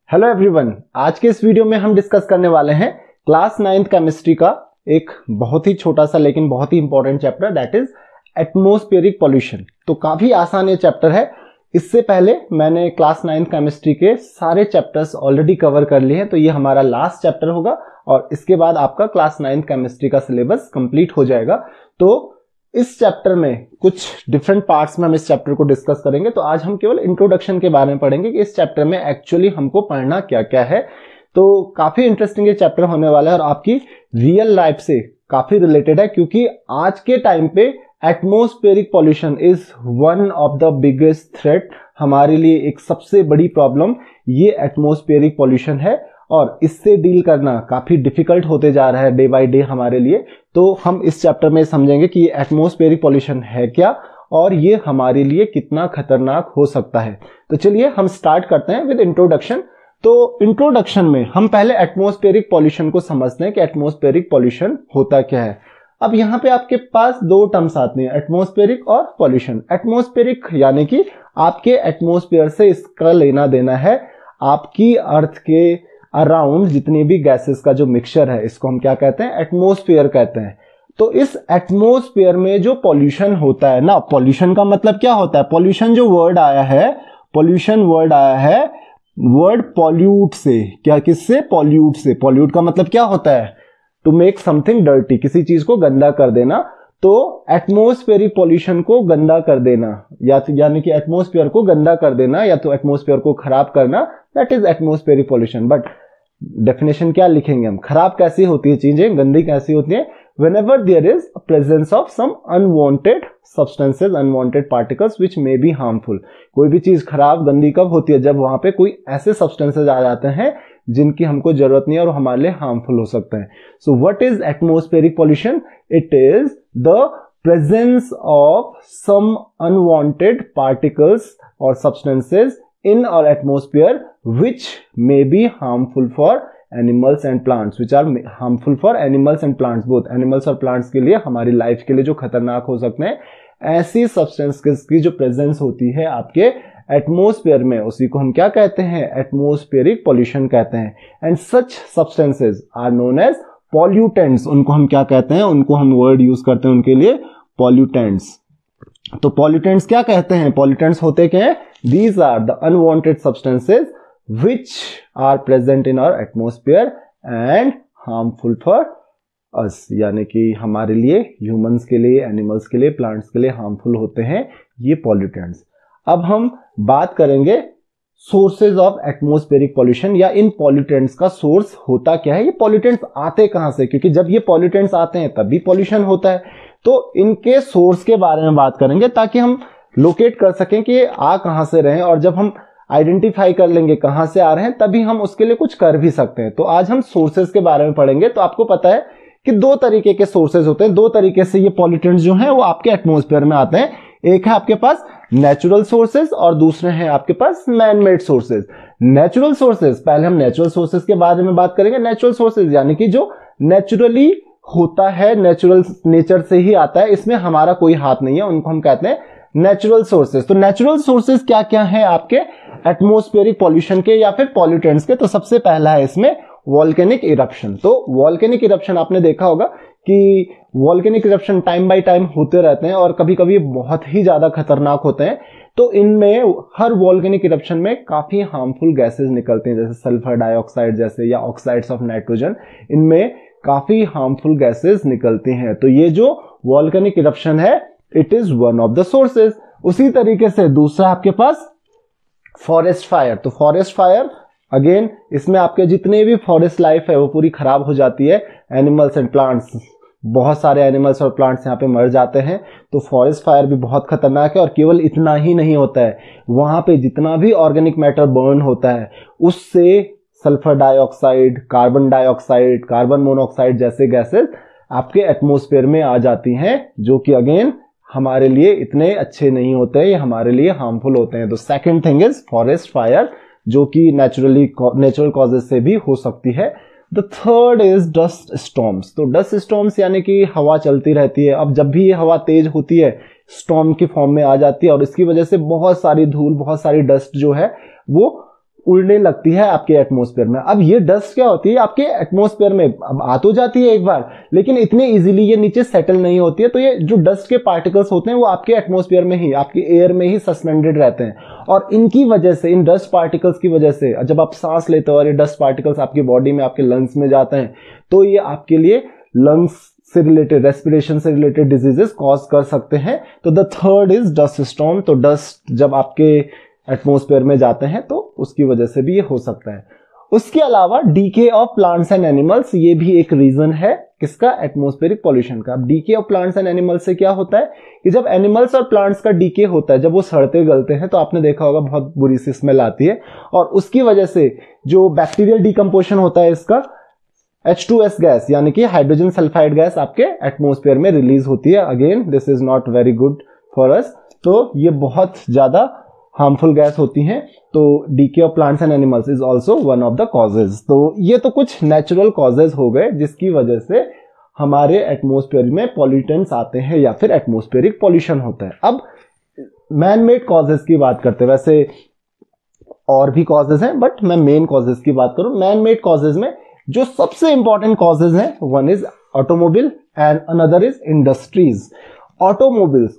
Hello everyone, आज के इस वीडियो में हम डिस्कस करने वाले हैं क्लास 9th केमिस्ट्री का एक बहुत ही छोटा सा लेकिन बहुत ही important chapter, that is atmospheric pollution. तो काफी आसान ये चैप्टर है। इससे पहले मैंने क्लास 9th केमिस्ट्री के सारे चैप्टर्स ऑलरेडी कवर कर लिए हैं, तो ये हमारा लास्ट चैप्टर होगा और इसके बाद आपका क्लास 9th केमिस्ट्री का सिलेबस कंप्लीट हो जाएगा। तो इस चैप्टर में कुछ डिफरेंट पार्ट्स में हम इस चैप्टर को डिस्कस करेंगे। तो आज हम केवल इंट्रोडक्शन के बारे में पढ़ेंगे कि इस चैप्टर में एक्चुअली हमको पढ़ना क्या क्या है। तो काफी इंटरेस्टिंग ये चैप्टर होने वाला है और आपकी रियल लाइफ से काफी रिलेटेड है, क्योंकि आज के टाइम पे atmospheric pollution is one of the biggest threat. हमारे लिए एक सबसे बड़ी प्रॉब्लम ये एटमॉस्फेरिक पॉल्यूशन है और इससे डील करना काफी डिफिकल्ट होते जा रहा है डे बाय डे हमारे लिए। तो हम इस चैप्टर में समझेंगे कि ये एटमॉस्फेरिक पॉल्यूशन है क्या और ये हमारे लिए कितना खतरनाक हो सकता है। तो चलिए हम स्टार्ट करते हैं विद इंट्रोडक्शन। तो इंट्रोडक्शन में हम पहले एटमॉस्फेरिक पॉल्यूशन को समझते हैं कि एटमॉस्फेरिक पॉल्यूशन होता क्या है। अब यहाँ पे आपके पास दो टर्म्स आते हैं, एटमॉस्फेरिक और पॉल्यूशन। एटमॉस्फेरिक यानी कि आपके एटमॉस्फेयर से इसका लेना देना है आपकी अर्थ के अराउंड जितनी भी गैसेस का जो मिक्सचर है, इसको हम क्या कहते हैं, एटमॉस्फेयर कहते हैं। तो इस एटमॉस्फेयर में जो पॉल्यूशन होता है ना, पॉल्यूशन का मतलब क्या होता है, पॉल्यूशन जो वर्ड आया है, पॉल्यूशन वर्ड आया है वर्ड पॉल्यूट से। क्या, किससे? पॉल्यूट से। पॉल्यूट का मतलब क्या होता है, टू मेक समथिंग डर्टी, किसी चीज को गंदा कर देना। तो एटमॉस्फेरिक पॉल्यूशन को गंदा कर देना यानी कि एटमॉस्फेयर को गंदा कर देना या तो एटमॉस्फेयर को खराब करना, that is atmospheric pollution. But definition क्या लिखेंगे हम, खराब कैसी होती है चीजें, गंदी कैसी होती है, whenever there is a presence of some unwanted substances, unwanted particles which may be harmful। कोई भी चीज खराब गंदी कब होती है, जब वहां पे कोई ऐसे सब्सटेंसेज आ जाते हैं जिनकी हमको जरूरत नहीं है और हमारे लिए हार्मफुल हो सकते हैं। So what is atmospheric pollution? It is the presence of some unwanted particles और substances in our atmosphere which may be harmful for animals and plants, which are harmful for animals and plants, both animals और plants के लिए, हमारी life के लिए जो खतरनाक हो सकते हैं, ऐसी सब्सटेंसेस की जो प्रेजेंस होती है आपके एटमॉस्फेयर में, उसी को हम क्या कहते हैं, एटमॉस्फेरिक पॉल्यूशन कहते हैं। And such substances are known as pollutants. उनको हम क्या कहते हैं, उनको हम वर्ड यूज करते हैं उनके लिए, पॉल्यूटेंट्स। तो पॉल्यूटेंट्स क्या कहते हैं, पॉल्यूटेंट्स होते क्या है, these are the unwanted substances which are present in our atmosphere and harmful for us, यानी कि हमारे लिए, ह्यूमंस के लिए, एनिमल्स के लिए, प्लांट्स के लिए हार्मफुल होते हैं ये पॉल्यूटेंट्स। अब हम बात करेंगे सोर्सेज ऑफ एटमॉस्फेरिक पॉल्यूशन, या इन पॉल्यूटेंट्स का सोर्स होता क्या है, ये पॉल्यूटेंट्स आते कहां से, क्योंकि जब ये पॉल्यूटेंट्स आते हैं तभी पॉल्यूशन होता है। तो इनके सोर्स के बारे में बात करेंगे ताकि हम लोकेट कर सकें कि ये आ कहां से रहे हैं, और जब हम आइडेंटिफाई कर लेंगे कहां से आ रहे हैं तभी हम उसके लिए कुछ कर भी सकते हैं। तो आज हम सोर्सेज के बारे में पढ़ेंगे। तो आपको पता है कि दो तरीके के सोर्सेज होते हैं, दो तरीके से ये पॉल्यूटेंट्स जो हैं वो आपके एटमॉस्फेयर में आते हैं। एक है आपके पास नेचुरल सोर्सेज और दूसरे हैं आपके पास man made sources. Natural sources, पहले हम नेचुरल सोर्सेज के बारे में बात करेंगे। नेचुरल सोर्सेज यानी कि जो नेचुरली होता है, नेचुरल नेचर से ही आता है, इसमें हमारा कोई हाथ नहीं है, उनको हम कहते हैं नेचुरल सोर्सेज। तो नेचुरल सोर्सेज क्या क्या है आपके एटमॉस्फेरिक पॉल्यूशन के या फिर पॉल्यूटेंट्स के? तो सबसे पहला है इसमें वॉल्केनिक इरप्शन। तो वॉल्केनिक इरप्शन आपने देखा होगा कि volcanic eruption time by time होते रहते हैं और कभी कभी बहुत ही ज्यादा खतरनाक होते हैं। तो इनमें हर वॉल्केनिक इरप्शन में काफी हार्मफुल गैसेज निकलते हैं, जैसे सल्फर डाइऑक्साइड जैसे, या ऑक्साइड्स ऑफ नाइट्रोजन, इनमें काफी हार्मफुल गैसेज निकलती हैं। तो ये जो वॉल्केनिक इरप्शन है, it is one of the sources. उसी तरीके से दूसरा आपके पास फॉरेस्ट फायर। तो फॉरेस्ट फायर अगेन, इसमें आपके जितने भी फॉरेस्ट लाइफ है वो पूरी खराब हो जाती है, एनिमल्स एंड प्लांट्स, बहुत सारे एनिमल्स और प्लांट्स यहाँ पे मर जाते हैं। तो फॉरेस्ट फायर भी बहुत खतरनाक है। और केवल इतना ही नहीं होता है, वहां पे जितना भी ऑर्गेनिक मैटर बर्न होता है उससे sulphur dioxide, carbon dioxide, carbon monoxide जैसे गैसेस आपके एटमॉस्फेयर में आ जाती हैं, जो कि अगेन हमारे लिए इतने अच्छे नहीं होते हैं, ये हमारे लिए हार्मफुल होते हैं। तो second thing is forest fire, जो कि नेचुरल कॉजेस से भी हो सकती है। The third is dust storms. तो डस्ट स्टॉर्म्स यानी कि हवा चलती रहती है। अब जब भी ये हवा तेज होती है, स्टॉर्म की फॉर्म में आ जाती है और इसकी वजह से बहुत सारी धूल, बहुत सारी डस्ट जो है वो उड़ने लगती है आपके एटमॉस्फेयर में। अब ये डस्ट क्या होती है, आपके एटमॉस्फेयर में अब आ तो जाती है एक बार, लेकिन इतने इजीली ये नीचे सेटल नहीं होती है। तो ये जो डस्ट के पार्टिकल्स होते हैं वो आपके एटमॉस्फेयर में ही, आपके एयर में ही सस्पेंडेड रहते हैं, और इनकी वजह से, इन डस्ट पार्टिकल्स की वजह से जब आप सांस लेते हो और ये डस्ट पार्टिकल्स आपकी बॉडी में, आपके लंग्स में जाते हैं, तो ये आपके लिए लंग्स से रिलेटेड, रेस्पिरेशन से रिलेटेड डिजीजेस कॉज कर सकते हैं। तो the third is dust storm. तो डस्ट जब आपके एटमॉस्फेयर में जाते हैं तो उसकी वजह से भी ये हो सकता है। उसके अलावा DK of plants and animals, ये भी एक रीजन है किसका, एटमॉस्फेरिक पॉल्यूशन का। अब DK of plants and animals से क्या होता है कि जब एनिमल्स और प्लांट्स का डीके होता है, जब वो सड़ते गलते हैं, तो आपने देखा होगा बहुत बुरी सी स्मेल आती है, और उसकी वजह से जो बैक्टीरियल डिकम्पोजिशन होता है इसका, H2S गैस यानी कि हाइड्रोजन सल्फाइड गैस आपके एटमॉस्फेयर में रिलीज होती है। Again this is not very good for us. तो ये बहुत ज्यादा हार्मफुल गैस होती हैं। तो DK of plants and animals is also one of the causes. तो ये तो कुछ नेचुरल कॉजेज हो गए जिसकी वजह से हमारे एटमॉस्फेयर में पॉल्यूटेंट्स आते हैं या फिर एटमॉस्फेरिक पॉल्यूशन होता है। अब मैन मेड कॉजेज की बात करते हैं, वैसे और भी कॉजेज हैं बट मैं मेन कॉजेज की बात करूं। मैन मेड कॉजेज में जो सबसे इंपॉर्टेंट कॉजेज हैं, one is automobile and another is industries. Automobiles,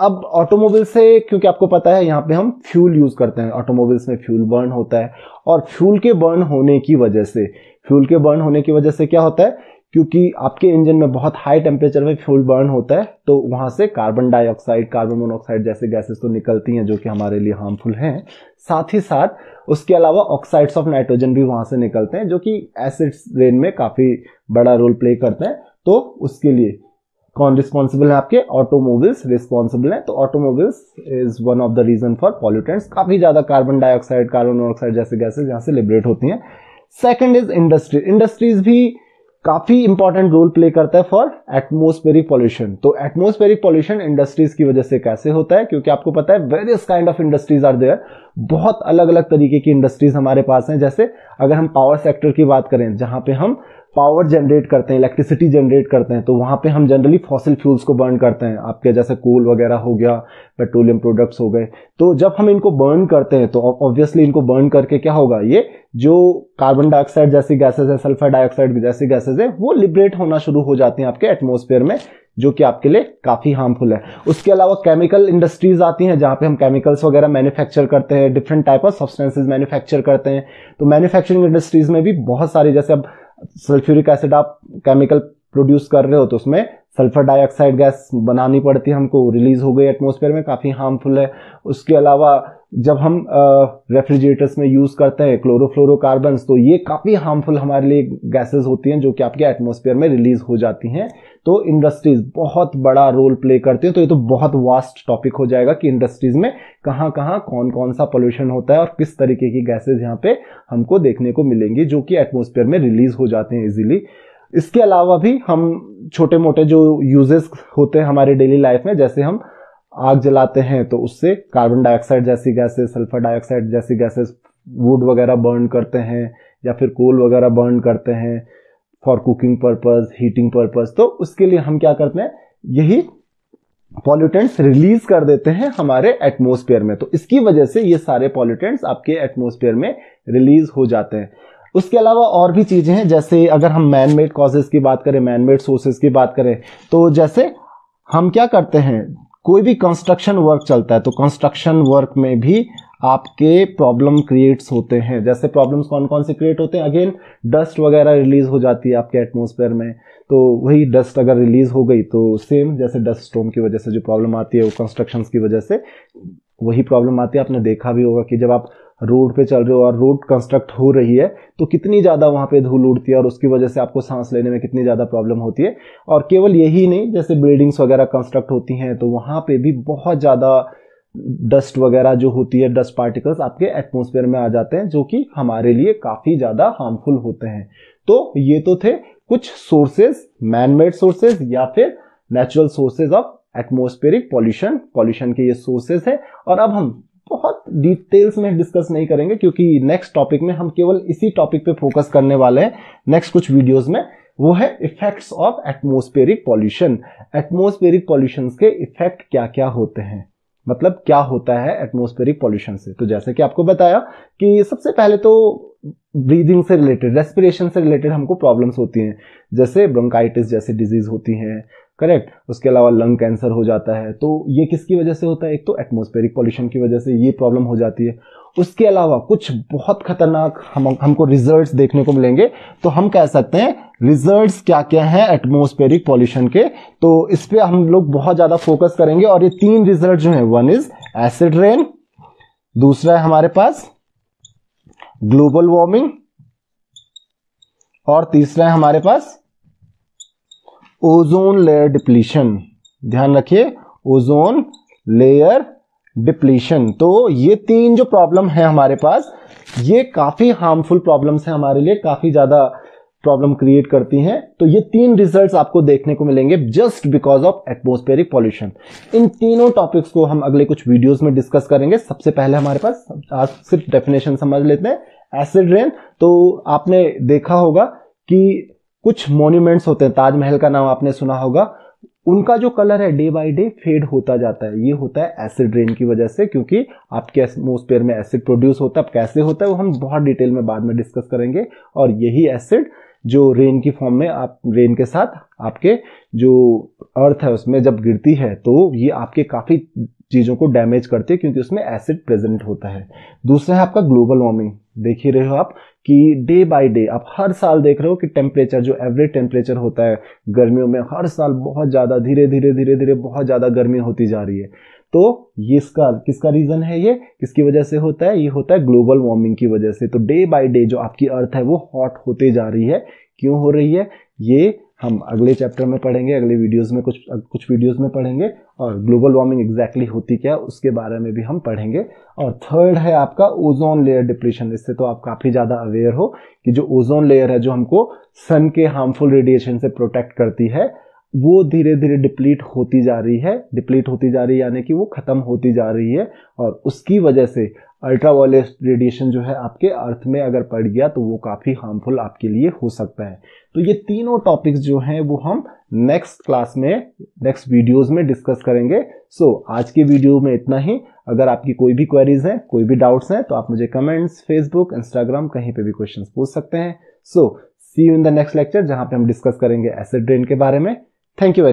अब ऑटोमोबाइल से, क्योंकि आपको पता है यहाँ पे हम फ्यूल यूज करते हैं, ऑटोमोबाइल्स में फ्यूल बर्न होता है, और फ्यूल के बर्न होने की वजह से क्या होता है, क्योंकि आपके इंजन में बहुत हाई टेम्परेचर में फ्यूल बर्न होता है, तो वहां से कार्बन डाइऑक्साइड, कार्बन मोनोऑक्साइड जैसे गैसेस तो निकलती हैं जो कि हमारे लिए हार्मफुल हैं। साथ ही साथ उसके अलावा ऑक्साइड्स ऑफ नाइट्रोजन भी वहां से निकलते हैं जो कि एसिड्स रेन में काफी बड़ा रोल प्ले करते हैं। तो उसके लिए कौन रिस्पॉन्सिबल है, आपके ऑटोमोबाइल्स रिस्पॉन्सिबल है। तो automobiles is one of the reason for pollutants. काफी ज्यादा कार्बन डाइऑक्साइड, कार्बन मोनोऑक्साइड जैसे गैसेस यहाँ से लिबरेट होती हैं। Second is industry. इंडस्ट्रीज भी काफी इंपॉर्टेंट रोल प्ले करता है फॉर एटमॉस्फेरिक पॉल्यूशन। तो एटमॉस्फेरिक पॉल्यूशन इंडस्ट्रीज की वजह से कैसे होता है, क्योंकि आपको पता है various kind of industries are there, बहुत अलग अलग तरीके की इंडस्ट्रीज हमारे पास हैं। जैसे अगर हम पावर सेक्टर की बात करें, जहां पे हम पावर जनरेट करते हैं, इलेक्ट्रिसिटी जनरेट करते हैं, तो वहां पे हम जनरली फॉसिल फ्यूल्स को बर्न करते हैं, आपके जैसे कोल वगैरह हो गया, पेट्रोलियम प्रोडक्ट्स हो गए। तो जब हम इनको बर्न करते हैं तो ऑब्वियसली इनको बर्न करके क्या होगा, ये जो कार्बन डाइऑक्साइड जैसी गैसेज है, सल्फर डाइऑक्साइड जैसी गैसेज है, वो लिबरेट होना शुरू हो जाती हैं आपके एटमॉस्फेयर में, जो कि आपके लिए काफी हार्मफुल है। उसके अलावा केमिकल इंडस्ट्रीज आती हैं जहां पे हम केमिकल्स वगैरह मैन्युफैक्चर करते हैं, different type of substances manufacture करते हैं। तो मैन्युफैक्चरिंग इंडस्ट्रीज में भी बहुत सारी, जैसे अब सल्फ्यूरिक एसिड आप केमिकल प्रोड्यूस कर रहे हो तो उसमें सल्फर डाइऑक्साइड गैस बनानी पड़ती है हमको, रिलीज हो गई एटमॉस्फेयर में, काफी हार्मफुल है। उसके अलावा जब हम रेफ्रिजरेटर्स में यूज करते हैं क्लोरोफ्लोरोकार्बन्स, तो ये काफी हार्मफुल हमारे लिए गैसेस होती हैं जो कि आपके एटमॉस्फेयर में रिलीज हो जाती हैं। तो इंडस्ट्रीज बहुत बड़ा रोल प्ले करती हैं। तो ये तो बहुत वास्ट टॉपिक हो जाएगा कि इंडस्ट्रीज में कहाँ कहाँ कौन कौन सा पोल्यूशन होता है और किस तरीके की गैसेज यहाँ पे हमको देखने को मिलेंगी जो कि एटमॉस्फेयर में रिलीज हो जाते हैं इजीली। इसके अलावा भी हम छोटे मोटे जो यूजेस होते हैं हमारे डेली लाइफ में, जैसे हम आग जलाते हैं तो उससे कार्बन डाइऑक्साइड जैसी गैसेस, सल्फर डाइऑक्साइड जैसी गैसेस, वुड वगैरह बर्न करते हैं या फिर कोल वगैरह बर्न करते हैं for cooking purpose, heating purpose. तो उसके लिए हम क्या करते हैं, यही पॉल्यूटेंट्स रिलीज कर देते हैं हमारे एटमॉस्फेयर में। तो इसकी वजह से ये सारे पॉल्यूटेंट्स आपके एटमॉस्फेयर में रिलीज हो जाते हैं। उसके अलावा और भी चीजें हैं, जैसे अगर हम मैन मेड कॉजेज की बात करें, मैन मेड सोर्सेज की बात करें, तो जैसे हम क्या करते हैं, कोई भी कंस्ट्रक्शन वर्क चलता है तो कंस्ट्रक्शन वर्क में भी आपके प्रॉब्लम क्रिएट्स होते हैं। जैसे प्रॉब्लम्स कौन कौन से क्रिएट होते हैं, अगेन डस्ट वगैरह रिलीज हो जाती है आपके एटमॉस्फेयर में। तो वही डस्ट अगर रिलीज हो गई तो सेम जैसे डस्ट स्टॉर्म की वजह से जो प्रॉब्लम आती है वो कंस्ट्रक्शन की वजह से वही प्रॉब्लम आती है। आपने देखा भी होगा कि जब आप रोड पे चल रहे हो और रोड कंस्ट्रक्ट हो रही है तो कितनी ज्यादा वहां पे धूल उड़ती है और उसकी वजह से आपको सांस लेने में कितनी ज्यादा प्रॉब्लम होती है। और केवल यही नहीं, जैसे बिल्डिंग्स वगैरह कंस्ट्रक्ट होती हैं तो वहां पे भी बहुत ज्यादा डस्ट वगैरह जो होती है, डस्ट पार्टिकल्स आपके एटमॉस्फेयर में आ जाते हैं जो कि हमारे लिए काफी ज्यादा हार्मफुल होते हैं। तो ये तो थे कुछ सोर्सेज, मैन मेड सोर्सेज या फिर natural sources of atmospheric pollution के ये सोर्सेज है। और अब हम बहुत डिटेल्स में डिस्कस नहीं करेंगे क्योंकि नेक्स्ट टॉपिक में हम केवल इसी टॉपिक पे फोकस करने वाले हैं नेक्स्ट कुछ वीडियोस में, वो है effects of atmospheric pollution. Atmospheric pollution के इफेक्ट क्या क्या होते हैं, मतलब क्या होता है एटमॉस्फेरिक पॉल्यूशन से। तो जैसे कि आपको बताया कि सबसे पहले तो ब्रीदिंग से रिलेटेड, रेस्पिरेशन से रिलेटेड हमको प्रॉब्लम्स होती हैं, जैसे ब्रोंकाइटिस जैसी डिजीज होती हैं, करेक्ट। उसके अलावा लंग कैंसर हो जाता है। तो ये किसकी वजह से होता है? एक तो एटमॉस्फेरिक पॉल्यूशन की वजह से ये प्रॉब्लम हो जाती है। उसके अलावा कुछ बहुत खतरनाक हमको रिजल्ट्स देखने को मिलेंगे। तो हम कह सकते हैं रिजल्ट्स क्या क्या हैं एटमॉस्फेरिक पॉल्यूशन के, तो इस पे हम लोग बहुत ज्यादा फोकस करेंगे। और ये 3 रिजल्ट जो हैं, वन इज एसिड रेन, दूसरा है हमारे पास ग्लोबल वार्मिंग, और तीसरा है हमारे पास ओजोन लेयर डिप्लीशन। ध्यान रखिए, ओजोन लेयर डिप्लीशन। तो ये 3 जो प्रॉब्लम है हमारे पास, ये काफी हार्मफुल प्रॉब्लम्स हैं हमारे लिए, काफी ज्यादा प्रॉब्लम क्रिएट करती हैं। तो ये 3 रिजल्ट्स आपको देखने को मिलेंगे just because of atmospheric pollution. इन तीनों टॉपिक्स को हम अगले कुछ वीडियोस में डिस्कस करेंगे। सबसे पहले हमारे पास, आज सिर्फ डेफिनेशन समझ लेते हैं, एसिड रेन। तो आपने देखा होगा कि कुछ मॉन्यूमेंट्स होते हैं, ताजमहल का नाम आपने सुना होगा, उनका जो कलर है डे बाय डे फेड होता जाता है। ये होता है एसिड रेन की वजह से, क्योंकि आपके एटमॉस्फेयर में एसिड प्रोड्यूस होता है। अब कैसे होता है वो हम बहुत डिटेल में बाद में डिस्कस करेंगे। और यही एसिड जो रेन की फॉर्म में, आप रेन के साथ आपके जो अर्थ है उसमें जब गिरती है, तो ये आपके काफी चीजों को डैमेज करती है, क्योंकि उसमें एसिड प्रेजेंट होता है। दूसरा है आपका ग्लोबल वार्मिंग। देख ही रहे हो आप कि डे बाय डे, आप हर साल देख रहे हो कि टेम्परेचर, जो एवरेज टेम्परेचर होता है गर्मियों में, हर साल बहुत ज्यादा धीरे धीरे बहुत ज्यादा गर्मी होती जा रही है। तो ये इसका किसका रीजन है? ये किसकी वजह से होता है? ये होता है ग्लोबल वार्मिंग की वजह से। तो डे बाय डे जो आपकी अर्थ है वो हॉट होते जा रही है। क्यों हो रही है ये हम अगले चैप्टर में पढ़ेंगे, अगले वीडियोस में कुछ वीडियोस में पढ़ेंगे। और ग्लोबल वार्मिंग एग्जैक्टली होती क्या उसके बारे में भी हम पढ़ेंगे। और थर्ड है आपका ओजोन लेयर डिप्लीशन। इससे तो आप काफी ज्यादा अवेयर हो कि जो ओजोन लेयर है, जो हमको सन के हार्मफुल रेडिएशन से प्रोटेक्ट करती है, वो धीरे धीरे डिप्लीट होती जा रही है। डिप्लीट होती जा रही है यानी कि वो खत्म होती जा रही है। और उसकी वजह से अल्ट्रावायलेट रेडिएशन जो है आपके अर्थ में अगर पड़ गया तो वो काफी हार्मफुल आपके लिए हो सकता है। तो ये तीनों टॉपिक्स जो हैं वो हम नेक्स्ट क्लास में, नेक्स्ट वीडियोस में डिस्कस करेंगे। सो आज के वीडियो में इतना ही। अगर आपकी कोई भी क्वेरीज हैं, कोई भी डाउट्स हैं, तो आप मुझे कमेंट्स, फेसबुक, इंस्टाग्राम, कहीं पे भी क्वेश्चंस पूछ सकते हैं। So see you in the next lecture, जहां पे हम डिस्कस करेंगे एसिड रेन के बारे में। Thank you.